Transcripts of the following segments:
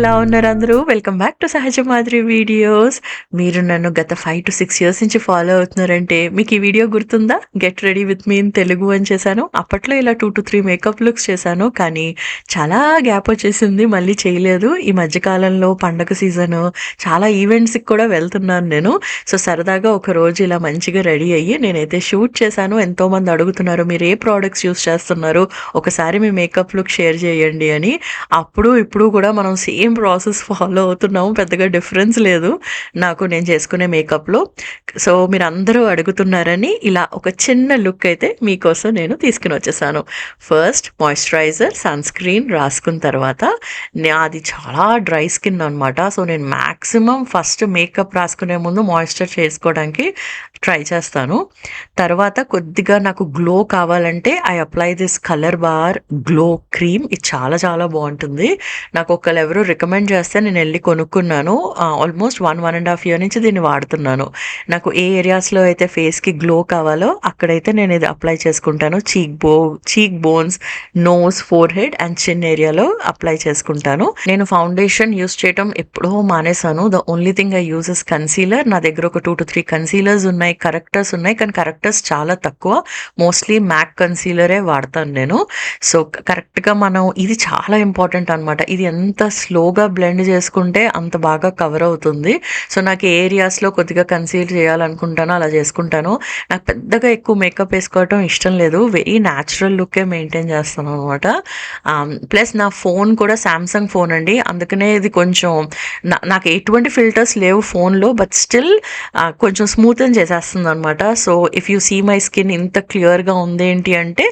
ఎలా ఉన్నారు అందరూ? వెల్కమ్ బ్యాక్ టు సహజ మాదిరి వీడియోస్. మీరు నన్ను గత 5-6 ఇయర్స్ నుంచి ఫాలో అవుతున్నారంటే మీకు ఈ వీడియో గుర్తుందా? Get ready with me in Telugu అని చేశాను. అప్పట్లో ఇలా 2-3 మేకప్ లుక్స్ చేశాను. కానీ చాలా గ్యాప్ వచ్చేసింది. మళ్ళీ చేయలేదు. ఈ మధ్య కాలంలో పండగ సీజను చాలా ఈవెంట్స్‌కి కూడా వెళ్తున్నాను నేను. సో, సరదాగా ఒకరోజు ఇలా మంచిగా రెడీ అయ్యి నేనైతే షూట్ చేశాను. ఎంతోమంది అడుగుతున్నారు మీరు ఏ ప్రొడక్ట్స్ యూజ్ చేస్తున్నారు? ఒకసారి మీ మేకప్ లుక్ షేర్ చేయండి అని. అప్పుడు ఇప్పుడు కూడా మనం సేమ్ ప్రాసెస్ ఫాలో అవుతున్నాము. పెద్దగా డిఫరెన్స్ లేదు నాకు నేను చేసుకునే మేకప్‌లో. సో, మీరందరూ అడుగుతున్నారని ఇలా ఒక చిన్న లుక్ అయితే మీకోసం నేను తీసుకొని వచ్చేసాను. ఫస్ట్ మాయిశ్చరైజర్, సన్ స్క్రీన్ రాసుకున్న తర్వాత నాది చాలా డ్రై స్కిన్ అనమాట. సో, నేను మాక్సిమం ఫస్ట్ మేకప్ రాసుకునే ముందు మాయిశ్చర్ చేసుకోవడానికి ట్రై చేస్తాను. తర్వాత కొద్దిగా నాకు గ్లో కావాలంటే I apply this colour bar glow cream. ఇది చాలా చాలా బాగుంటుంది. నాకు ఒకళ్ళెవరో రికమెండ్ చేస్తే నేను వెళ్ళి కొనుక్కున్నాను. ఆల్మోస్ట్ 1.5 ఇయర్ నుంచి దీన్ని వాడుతున్నాను. నాకు ఏ ఏరియాస్లో అయితే ఫేస్కి గ్లో కావాలో అక్కడైతే నేను ఇది అప్లై చేసుకుంటాను. Cheek bones, nose, forehead and chin ఏరియాలో అప్లై చేసుకుంటాను. నేను ఫౌండేషన్ యూస్ చేయటం ఎప్పుడో మానేశాను. The only thing I use is concealer. నా దగ్గర ఒక 2-3 కన్సీలర్స్ ఉన్నాయి, కరెక్టర్స్ ఉన్నాయి. కానీ కరెక్టర్స్ చాలా తక్కువ. మోస్ట్లీ మ్యాక్ కన్సీలరే వాడతాను నేను. సో, కరెక్ట్గా మనం ఇది చాలా ఇంపార్టెంట్ అనమాట. ఇది ఎంత స్లోగా బ్లెండ్ చేసుకుంటే అంత బాగా కవర్ అవుతుంది. సో, నాకు ఏ ఏరియాస్లో కొద్దిగా కన్సీల్ చేయాలనుకుంటానో అలా చేసుకుంటాను. నాకు పెద్దగా ఎక్కువ మేకప్ వేసుకోవటం ఇష్టం లేదు. వెరీ న్యాచురల్ లుక్కే మెయింటైన్ చేస్తాను అనమాట. ప్లస్ నా ఫోన్ కూడా శాంసంగ్ ఫోన్ అండి. అందుకనే ఇది కొంచెం నాకు ఎటువంటి ఫిల్టర్స్ లేవు ఫోన్లో. బట్ స్టిల్ కొంచెం స్మూతన్ చేసేస్తుంది అనమాట. So, if you see my skin ఇంత క్లియర్గా ఉందేంటి అంటే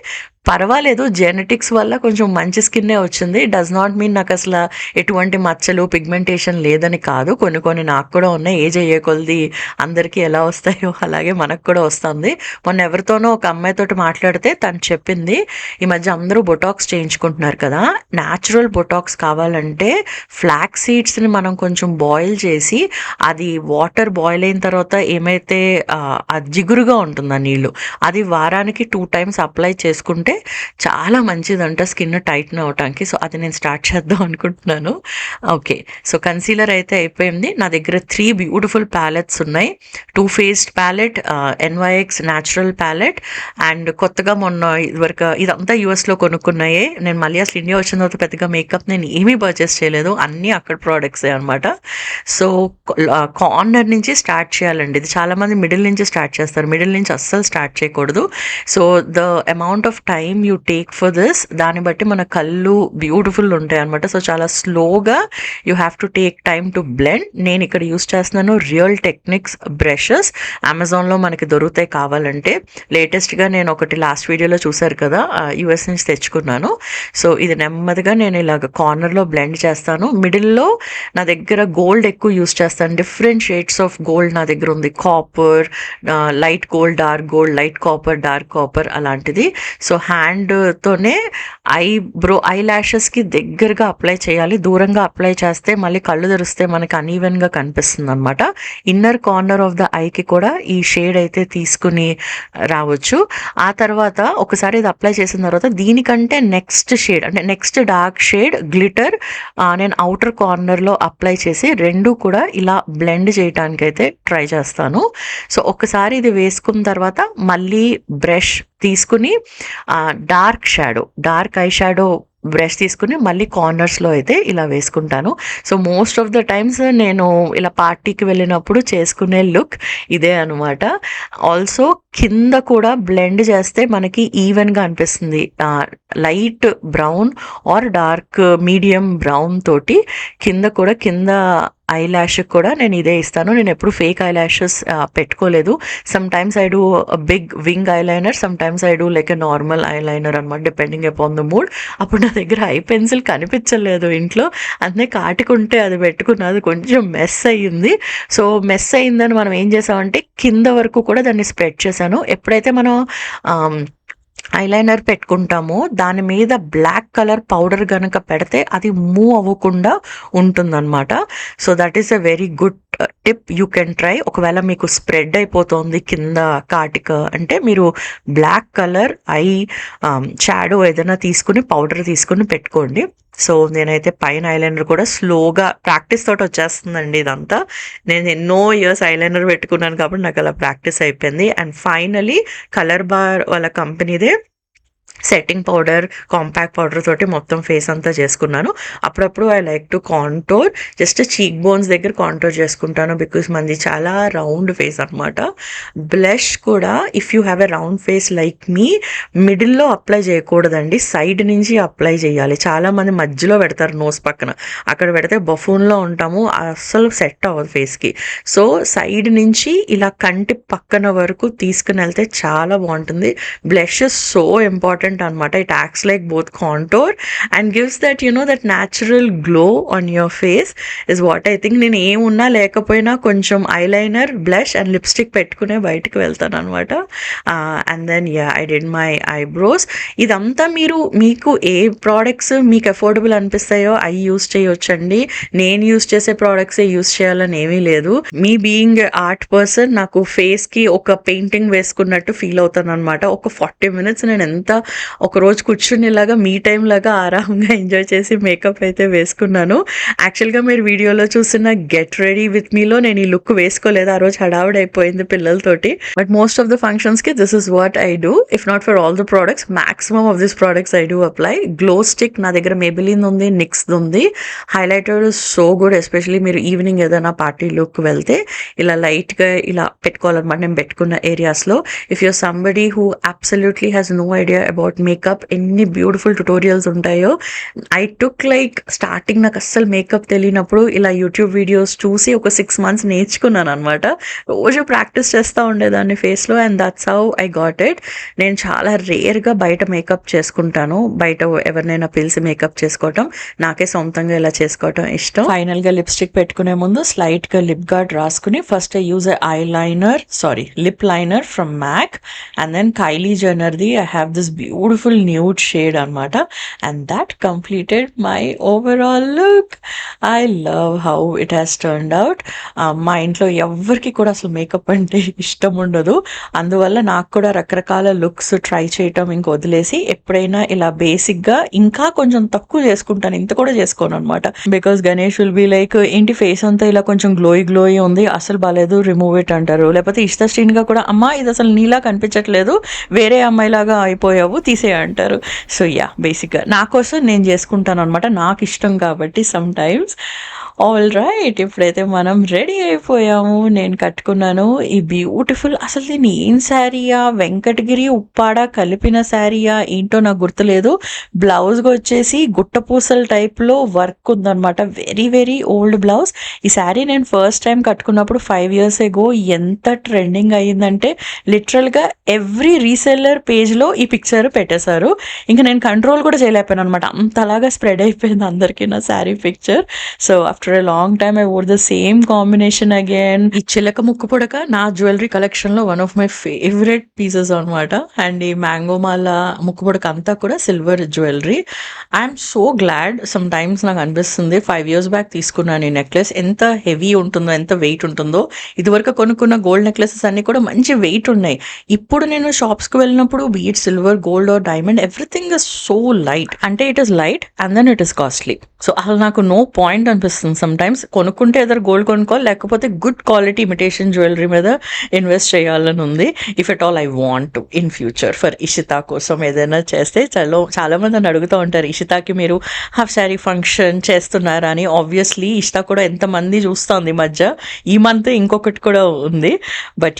పర్వాలేదు, జెనెటిక్స్ వల్ల కొంచెం మంచి స్కిన్నే వచ్చింది. డస్ నాట్ మీన్ నాకు అసలు ఎటువంటి మచ్చలు, పిగ్మెంటేషన్ లేదని కాదు. కొన్ని నాకు కూడా ఉన్నాయి. ఏజ్ అయ్యే కొలది అందరికీ ఎలా వస్తాయో అలాగే మనకు కూడా వస్తుంది. మొన్న ఎవరితోనో ఒక అమ్మాయితోటి మాట్లాడితే తను చెప్పింది, ఈ మధ్య అందరూ బొటాక్స్ చేయించుకుంటున్నారు కదా, న్యాచురల్ బొటాక్స్ కావాలంటే ఫ్లాక్ సీడ్స్ని మనం కొంచెం బాయిల్ చేసి అది వాటర్ బాయిల్ అయిన తర్వాత ఏమైతే అది జిగురుగా ఉంటుంది ఆ నీళ్ళు, అది వారానికి 2 times అప్లై చేసుకుంటే చాలా మంచిదంట స్కిన్ టైట్న్ అవటానికి. సో, అది నేను స్టార్ట్ చేద్దాం అనుకుంటున్నాను. ఓకే, సో కన్సీలర్ అయితే అయిపోయింది. నా దగ్గర 3 బ్యూటిఫుల్ ప్యాలెట్స్ ఉన్నాయి. Too faced palette, NYX natural palette, and కొత్తగా మొన్న ఇదివరకు ఇదంతా యూఎస్లో కొనుక్కున్నాయే. నేను మళ్ళీ అసలు ఇండియా వచ్చిన తర్వాత పెద్దగా మేకప్ నేను ఏమీ పర్చేస్ చేయలేదు. అన్నీ అక్కడ ప్రోడక్ట్సే అనమాట. సో, కార్నర్ నుంచి స్టార్ట్ చేయాలండి. ఇది చాలామంది మిడిల్ నుంచి స్టార్ట్ చేస్తారు. మిడిల్ నుంచి అస్సలు స్టార్ట్ చేయకూడదు. So, the amount of time you take for this, దాన్ని బట్టి మన కళ్ళు బ్యూటిఫుల్ ఉంటాయి అనమాట. సో, చాలా స్లోగా you have to take time to blend. నేను ఇక్కడ యూస్ చేస్తున్నాను రియల్ టెక్నిక్స్ బ్రషెస్. అమెజాన్లో మనకి దొరుకుతాయి కావాలంటే. లేటెస్ట్గా నేను ఒకటి లాస్ట్ వీడియోలో చూసారు కదా, యూఎస్ నుంచి తెచ్చుకున్నాను. సో, ఇది నెమ్మదిగా నేను ఇలాగ కార్నర్లో బ్లెండ్ చేస్తాను. మిడిల్లో నా దగ్గర గోల్డ్ ఎక్కువ యూస్ చేస్తాను. డిఫరెంట్ షేడ్స్ ఆఫ్ గోల్డ్ నా దగ్గర ఉంది. Copper, light gold, dark gold, light copper, dark copper అలాంటిది. సో, హ్యాండ్తోనే ఐ ల్యాషెస్కి దగ్గరగా అప్లై చేయాలి. దూరంగా అప్లై చేస్తే మళ్ళీ కళ్ళు తెరిస్తే మనకి అన్ఈవెన్గా కనిపిస్తుంది అనమాట. ఇన్నర్ కార్నర్ ఆఫ్ ద ఐకి కూడా ఈ షేడ్ అయితే తీసుకుని రావచ్చు. ఆ తర్వాత ఒకసారి ఇది అప్లై చేసిన తర్వాత దీనికంటే నెక్స్ట్ షేడ్, అంటే నెక్స్ట్ డార్క్ షేడ్ గ్లిటర్ నేను అవుటర్ కార్నర్లో అప్లై చేసి రెండు కూడా ఇలా బ్లెండ్ చేయడానికి అయితే ట్రై చేస్తాను. సో, ఒకసారి ఇది వేసుకున్న తర్వాత మళ్ళీ బ్రష్ తీసుకుని డార్క్ ఐ షాడో బ్రష్ తీసుకుని మళ్ళీ కార్నర్స్లో అయితే ఇలా వేసుకుంటాను. So, most of the times నేను ఇలా పార్టీకి వెళ్ళినప్పుడు చేసుకునే లుక్ ఇదే అనమాట. ఆల్సో కింద కూడా బ్లెండ్ చేస్తే మనకి ఈవెన్గా అనిపిస్తుంది. Light brown or dark medium brown తోటి కింద ఐ ల్యాష్ కూడా నేను ఇదే ఇస్తాను. నేను ఎప్పుడు ఫేక్ ఐ ల్యాషెస్ పెట్టుకోలేదు. Sometimes I do big wing eyeliner, sometimes I do like a normal eyeliner అనమాట, డిపెండింగ్ అపాన్ ద మూడ్. అప్పుడు నా దగ్గర ఐ పెన్సిల్ కనిపించలేదు ఇంట్లో, అందుకే కాటుకుంటే అది పెట్టుకున్నది కొంచెం మెస్ అయ్యింది. సో, మెస్ అయిందని మనం ఏం చేసామంటే కింద వరకు కూడా దాన్ని స్ప్రెడ్ చేశాను. ఎప్పుడైతే మనం ఐలైనర్ పెట్టుకుంటామో దాని మీద బ్లాక్ కలర్ పౌడర్ కనుక పెడితే అది మూవ్ అవ్వకుండా ఉంటుందన్నమాట. So, that is a very good tip you can try. ఒకవేళ మీకు స్ప్రెడ్ అయిపోతుంది కింద కాటిక అంటే మీరు బ్లాక్ కలర్ ఐ షాడో ఏదైనా తీసుకుని పౌడర్ తీసుకుని పెట్టుకోండి. సో నేనైతే పైన ఐలైనర్ కూడా స్లోగా ప్రాక్టీస్ తోటి వచ్చేస్తుందండి ఇదంతా. నేను ఎన్నో ఇయర్స్ ఐలైనర్ పెట్టుకున్నాను కాబట్టి నాకు అలా ప్రాక్టీస్ అయిపోయింది. అండ్ ఫైనలీ కలర్ బార్ వాళ్ళ కంపెనీదే సెట్టింగ్ పౌడర్, కాంపాక్ట్ పౌడర్ తోటి మొత్తం ఫేస్ అంతా చేసుకున్నాను. అప్పుడప్పుడు I like to contour, just cheek bones దగ్గర కాంటోర్ చేసుకుంటాను బికాస్ మంది చాలా రౌండ్ ఫేస్ అనమాట. బ్లష్ కూడా if you have a round face like me మిడిల్లో అప్లై చేయకూడదండి, సైడ్ నుంచి అప్లై చేయాలి. చాలా మంది మధ్యలో పెడతారు నోస్ పక్కన, అక్కడ పెడితే బఫూన్లో ఉంటాము, అస్సలు సెట్ అవ్వదు ఫేస్కి. సో సైడ్ నుంచి ఇలా కంటి పక్కన వరకు తీసుకుని వెళ్తే చాలా బాగుంటుంది. బ్లష్ ఇస్ సో ఇంపార్టెంట్ అనమాట. It acts like both contour and gives that that natural glow on your face is what I think. నేను ఏమున్నా లేకపోయినా కొంచెం ఐలైనర్, బ్లష్ అండ్ లిప్స్టిక్ పెట్టుకునే బయటకు వెళ్తాను అనమాట. And then I did my eyebrows. ఇదంతా మీకు ఏ ప్రోడక్ట్స్ మీకు అఫోర్డబుల్ అనిపిస్తాయో అవి యూస్ చేయొచ్చండి. నేను యూస్ చేసే ప్రోడక్ట్సే యూస్ చేయాలని ఏమీ లేదు. మీ బీయింగ్ ఆర్ట్ పర్సన్ నాకు ఫేస్కి ఒక పెయింటింగ్ వేసుకున్నట్టు ఫీల్ అవుతాను అనమాట. ఒక 40 minutes నేను ఎంత ఒక రోజు కూర్చుని ఇలాగా మీ టైం లాగా ఆరాంగా ఎంజాయ్ చేసి మేకప్ అయితే వేసుకున్నాను. యాక్చువల్గా మీరు వీడియోలో చూసిన గెట్ రెడీ విత్ మీలో నేను ఈ లుక్ వేసుకోలేదు, ఆ రోజు హడావుడి అయిపోయింది పిల్లలతోటి. బట్ మోస్ట్ ఆఫ్ ద ఫంక్షన్స్కి this is what I do. If not for all the products, maximum of this products I do apply. Glow stick నా దగ్గర మేబిలిన్ ఉంది, నిక్స్ ఉంది. హైలైటర్ సో గుడ్, ఎస్పెషలీ మీరు ఈవినింగ్ ఏదైనా party look వెళ్తే ఇలా లైట్గా ఇలా పెట్టుకోవాలన్నమాట. నేను పెట్టుకున్న ఏరియాస్లో if you're somebody who absolutely has no idea about makeup, ఎన్ని బ్యూటిఫుల్ ట్యుటోరియల్స్ ఉంటాయో. ఐ టుక్ లైక్ స్టార్టింగ్ నాకు అస్సలు మేకప్ తెలియనప్పుడు ఇలా యూట్యూబ్ వీడియోస్ చూసి ఒక 6 months నేర్చుకున్నాను అనమాట. రోజు ప్రాక్టీస్ చేస్తూ ఉండేదాన్ని ఫేస్లో and that's how I got it. నేను చాలా రేర్గా బయట మేకప్ చేసుకుంటాను, బయట ఎవరినైనా పిలిచి మేకప్ చేసుకోవటం, నాకే సొంతంగా ఇలా చేసుకోవటం ఇష్టం. ఫైనల్గా లిప్స్టిక్ పెట్టుకునే ముందు స్లైట్గా లిప్ గార్డ్ రాసుకుని first I use lip liner from MAC and then Kylie జెన్నర్ది I have this beautiful nude shade అనమాట. And that completed my overall look. I love how it has turned out. మా ఇంట్లో ఎవరికి కూడా అసలు makeup అంటే ఇష్టం ఉండదు, అందువల్ల నాకు కూడా రకరకాల లుక్స్ ట్రై చేయటం ఇంక వదిలేసి ఎప్పుడైనా ఇలా బేసిక్గా ఇంకా కొంచెం తక్కువ చేసుకుంటాను, ఇంత కూడా చేసుకోను అనమాట. Because Ganesh will be like ఏంటి ఫేస్ అంతా ఇలా కొంచెం గ్లోయి ఉంది, అసలు బాగాలేదు, రిమూవ్ ఇట్ అంటారు. లేకపోతే ఇష్టశ్రీనిగా కూడా అమ్మా ఇది అసలు నీలా కనిపించట్లేదు, వేరే అమ్మాయిలాగా అయిపోయావు, తీసే అంటారు. సో బేసిక్గా నా కోసం నేను చేసుకుంటాను అనమాట, నాకు ఇష్టం కాబట్టి సమ్ టైమ్స్. ఆల్ రైట్, ఇప్పుడైతే మనం రెడీ అయిపోయాము. నేను కట్టుకున్నాను ఈ బ్యూటిఫుల్, అసలు దీన్ని ఏం శారీయా, వెంకటగిరి ఉప్పాడ కలిపిన శారీయా ఏంటో నాకు గుర్తులేదు. బ్లౌజ్గా వచ్చేసి గుట్టపూసల టైప్లో వర్క్ ఉందన్నమాట, వెరీ వెరీ ఓల్డ్ బ్లౌజ్. ఈ శారీ నేను ఫస్ట్ టైం కట్టుకున్నప్పుడు 5 years ago ఎంత ట్రెండింగ్ అయ్యిందంటే లిటరల్గా ఎవ్రీ రీసెల్లర్ పేజ్లో ఈ పిక్చర్ పెట్టేశారు. ఇంకా నేను కంట్రోల్ కూడా చేయలేకపోయాను అనమాట, అంతలాగా స్ప్రెడ్ అయిపోయింది అందరికీ నా sari picture. So after a long time I wore the same combination again. ఈ చిలక ముక్కు పుడక నా జ్యువెలరీ కలెక్షన్లో one of my favourite pieces అనమాట. అండ్ ఈ మ్యాంగో మాల ముక్కు పుడక అంతా కూడా silver jewellery. I'm so glad. Some times నాకు అనిపిస్తుంది 5 years బ్యాక్ తీసుకున్నాను ఈ నెక్లెస్, ఎంత హెవీ ఉంటుందో, ఎంత వెయిట్ ఉంటుందో. ఇదివరకు కొనుక్కున్న గోల్డ్ నెక్లెసెస్ అన్ని కూడా మంచి వెయిట్ ఉన్నాయి. ఇప్పుడు నేను షాప్స్కి వెళ్ళినప్పుడు be it silver, gold or diamond, everything is so light. అంటే it is light and then it is costly. So అసలు నాకు నో పాయింట్ అనిపిస్తుంది సమ్ టైమ్స్. కొనుక్కుంటే ఏదో గోల్డ్ కొనుక్కోవాలి, లేకపోతే గుడ్ క్వాలిటీ ఇమిటేషన్ జ్యువెలరీ మీద ఇన్వెస్ట్ చేయాలని ఉంది. If at all I want to in future for Ishita కోసం ఏదైనా చేస్తే. చాలా మంది నన్ను అడుగుతూ ఉంటారు ఇషితాకి మీరు హాఫ్ శారీ ఫంక్షన్ చేస్తున్నారా అని. ఆబ్వియస్లీ ఇషితా కూడా ఎంతమంది చూస్తుంది మధ్య, ఈ మంత్ ఇంకొకటి కూడా ఉంది. But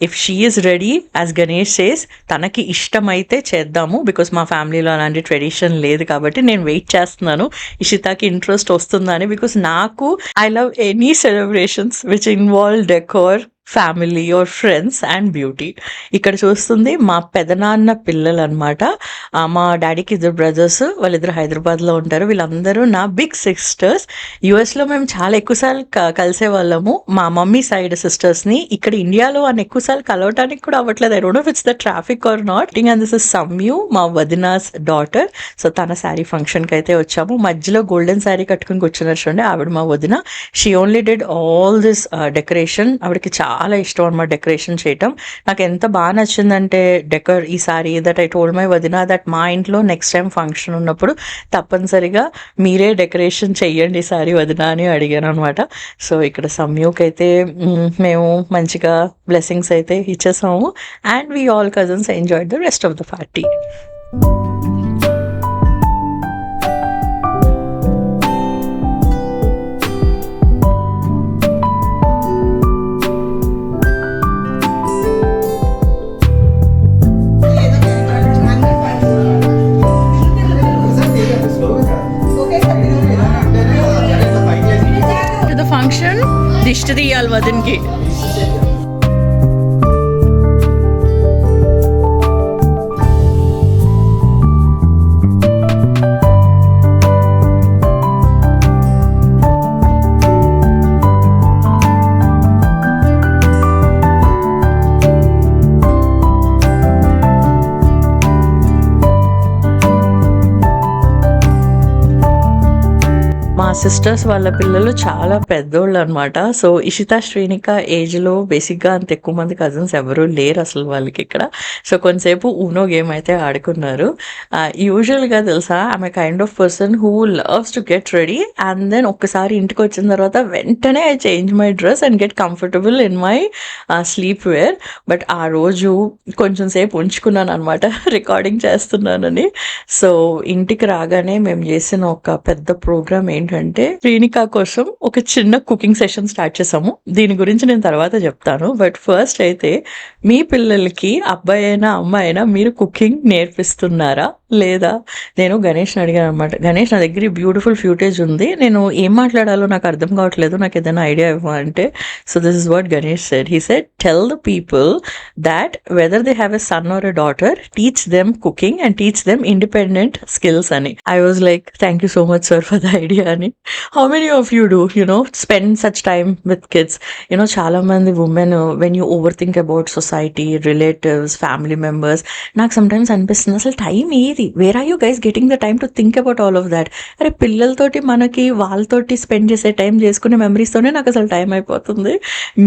if she is ready as Ganesh says, తనకి ఇష్టమైతే చేద్దాము. బికాస్ మా ఫ్యామిలీలో అలాంటి ట్రెడిషన్ లేదు కాబట్టి నేను వెయిట్ చేస్తున్నాను ఇషితాకి ఇంట్రెస్ట్ వస్తుందని. బికాస్ నాకు I love any celebrations which involve decor, family or friends and beauty. ఇక్కడ చూస్తుంది మా పెదనాన్న పిల్లలు అనమాట. మా డాడీకి ఇద్దరు బ్రదర్స్, వాళ్ళిద్దరు హైదరాబాద్లో ఉంటారు. వీళ్ళందరూ నా బిగ్ సిస్టర్స్. యుఎస్లో మేము చాలా ఎక్కువసార్లు కలిసే వాళ్ళము మా మమ్మీ సైడ్ సిస్టర్స్ని. ఇక్కడ ఇండియాలో అని ఎక్కువసార్లు కలవటానికి కూడా అవ్వట్లేదు. I don't know if it's the traffic or not. And this is Samyu, మా వదినాస్ డాటర్. సో తన శారీ ఫంక్షన్కి అయితే వచ్చాము. మధ్యలో గోల్డెన్ శారీ కట్టుకుని కూర్చున్నారు చూడండి, ఆవిడ మా వదిన. She only did all this decoration. ఆవిడకి చాలా ఇష్టం అన్నమాట డెకరేషన్ చేయటం. నాకు ఎంత బాగా నచ్చిందంటే ఈ sorry that I told my వదిన దట్ మా ఇంట్లో నెక్స్ట్ టైం ఫంక్షన్ ఉన్నప్పుడు తప్పనిసరిగా మీరే డెకరేషన్ చెయ్యండి సారీ వదిన అని అడిగాను అనమాట. సో ఇక్కడ సమ్యూకి అయితే మేము మంచిగా బ్లెస్సింగ్స్ అయితే ఇచ్చేసాము. And we all cousins enjoyed the rest of the party. Function దిష్టి తీయాలి వదిన్కి. మా సిస్టర్స్ వాళ్ళ పిల్లలు చాలా పెద్దోళ్ళు అనమాట. సో ఇషిత, శ్రీనిక ఏజ్లో బేసిక్గా అంత ఎక్కువ మంది కజిన్స్ ఎవరూ లేరు అసలు వాళ్ళకి ఇక్కడ. సో కొంతసేపు ఊనో గేమ్ అయితే ఆడుకున్నారు. యూజువల్గా తెలుసా, I'm kind of person who loves to get ready and then ఒక్కసారి ఇంటికి వచ్చిన తర్వాత వెంటనే I change my dress and get comfortable in my sleepwear. But ఆ రోజు కొంచెం సేపు ఉంచుకున్నాను అనమాట రికార్డింగ్ చేస్తున్నానని. సో ఇంటికి రాగానే మేము చేసిన ఒక పెద్ద ప్రోగ్రామ్ ఏంటంటే శ్రీనిక కోసం ఒక చిన్న కుకింగ్ సెషన్ స్టార్ట్ చేసాము. దీని గురించి నేను తర్వాత చెప్తాను. బట్ ఫస్ట్ అయితే మీ పిల్లలకి అబ్బాయి అయినా అమ్మాయి అయినా మీరు కుకింగ్ నేర్పిస్తున్నారా లేదా? నేను గణేష్ని అడిగాను అనమాట. గణేష్, నా దగ్గర బ్యూటిఫుల్ ఫ్యూటేజ్ ఉంది, నేను ఏం మాట్లాడాలో నాకు అర్థం కావట్లేదు, నాకు ఏదైనా ఐడియా ఇవ్వంటే. So this is what Ganesh said. He said, tell the people that whether they have a son or a daughter, teach them cooking and teach them independent skills ani. I was like, thank you so much sir for the idea ani. How many of you do, spend such time with kids? Chala mandi women, when you overthink about society, relatives, family members, నాకు sometimes అనిపిస్తుంది అసలు time ఏది, where are you guys getting the time to think about all of that? అరే పిల్లలతోటి మనకి వాళ్ళతోటి spend చేసే time చేసుకునే మెమరీస్తోనే నాకు అసలు టైం అయిపోతుంది.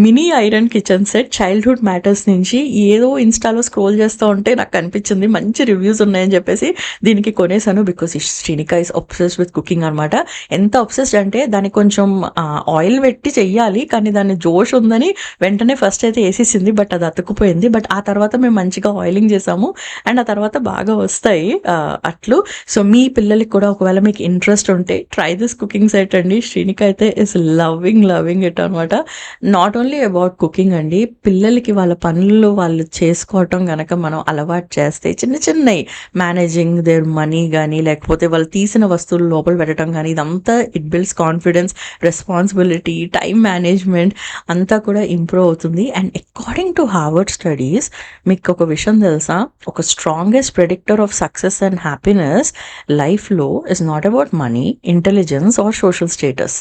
Mini iron kitchen set childhood matters నుంచి ఏదో ఇన్స్టాలో స్క్రోల్ చేస్తూ ఉంటే నాకు అనిపించింది మంచి రివ్యూస్ ఉన్నాయని చెప్పేసి దీనికి కొనేసాను. Because Srinika is obsessed with cooking అనమాట. ఎంత అబ్సెస్డ్ అంటే దానికి కొంచెం ఆయిల్ పెట్టి చెయ్యాలి, కానీ దాన్ని జోష్ ఉందని వెంటనే ఫస్ట్ అయితే వేసేసింది, బట్ అది అతుక్కుపోయింది. బట్ ఆ తర్వాత మేము మంచిగా ఆయిలింగ్ చేసాము అండ్ ఆ తర్వాత బాగా వస్తాయి అట్లు. సో మీ పిల్లలకి కూడా ఒకవేళ మీకు ఇంట్రెస్ట్ ఉంటే ట్రై దిస్ కుకింగ్ సెట్ అండి. శ్రీనిక అయితే ఇస్ లవింగ్ ఇట్ అనమాట. నాట్ ఓన్లీ అబౌట్ కుకింగ్ అండి, పిల్లలకి వాళ్ళ పనుల్లో వాళ్ళు చేసుకోవటం కనుక మనం అలవాటు చేస్తే చిన్నవి మేనేజింగ్ దేర్ మనీ కానీ లేకపోతే వాళ్ళు తీసిన వస్తువులు లోపల పెట్టడం కానీ, ఇదంతా it builds confidence, responsibility, time management అంతా కూడా ఇంప్రూవ్ అవుతుంది. And according to Harvard studies మీకు ఒక విషయం తెలుసా, ఒక strongest predictor of success and happiness లైఫ్లో is not about money, intelligence or social status.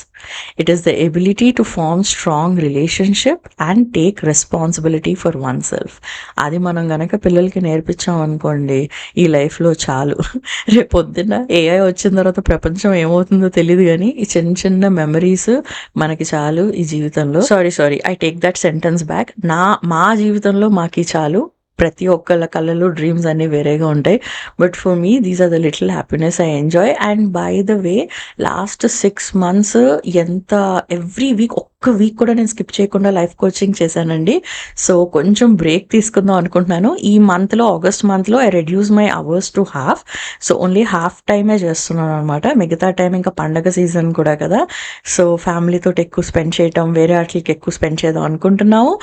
It is the ability to form strong relationship and take responsibility for oneself. అది మనం గనక పిల్లలకి నేర్పించాం అనుకోండి ఈ లైఫ్లో చాలు. రేపొద్దున ఏఐ వచ్చిన తర్వాత ప్రపంచం ఏమవుతుందో తెలియదు, కానీ ఈ చిన్న మెమరీస్ మనకి చాలు ఈ జీవితంలో. Sorry I take that sentence back. మా జీవితంలో మాకి చాలు. ప్రతి ఒక్కళ్ళ కళ్ళలో డ్రీమ్స్ అన్నీ వేరేగా ఉంటాయి, but for me these are the little happiness I enjoy. And by the way last 6 months ఎంత ఎవ్రీ వీక్ ఒక్క వీక్ కూడా నేను స్కిప్ చేయకుండా లైఫ్ కోచింగ్ చేశానండి. సో కొంచెం బ్రేక్ తీసుకుందాం అనుకుంటున్నాను. ఈ మంత్లో, ఆగస్ట్ మంత్లో I reduce my hours to half. So only half టైమే చేస్తున్నాను అనమాట. మిగతా టైం ఇంకా పండగ సీజన్ కూడా కదా, సో ఫ్యామిలీతో ఎక్కువ స్పెండ్ చేయటం, వేరే వాటికి ఎక్కువ స్పెండ్ చేద్దాం అనుకుంటున్నాము.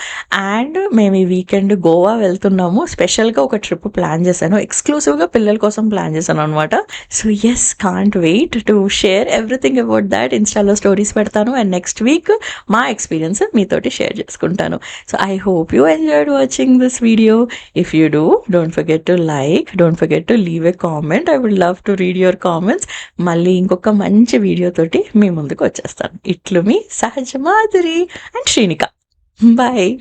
అండ్ మేము ఈ వీకెండ్ గోవా వెళ్తున్నాము. స్పెషల్గా ఒక ట్రిప్ ప్లాన్ చేశాను, ఎక్స్క్లూసివ్గా పిల్లల కోసం ప్లాన్ చేశాను అనమాట. So yes, can't wait to share everything about that. ఇన్స్టాలో స్టోరీస్ పెడతాను. అండ్ నెక్స్ట్ వీక్ మా ఎక్స్పీరియన్స్ మీతోటి షేర్ చేసుకుంటాను. So I hope you enjoyed watching this video. If you do, don't forget to like, don't forget to leave a comment. I would love to read your comments. మళ్ళీ ఇంకొక మంచి వీడియోతోటి మీ ముందుకు వచ్చేస్తాను. ఇట్లు మీ సహజ మాధురి అండ్ శ్రీనిక. బాయ్.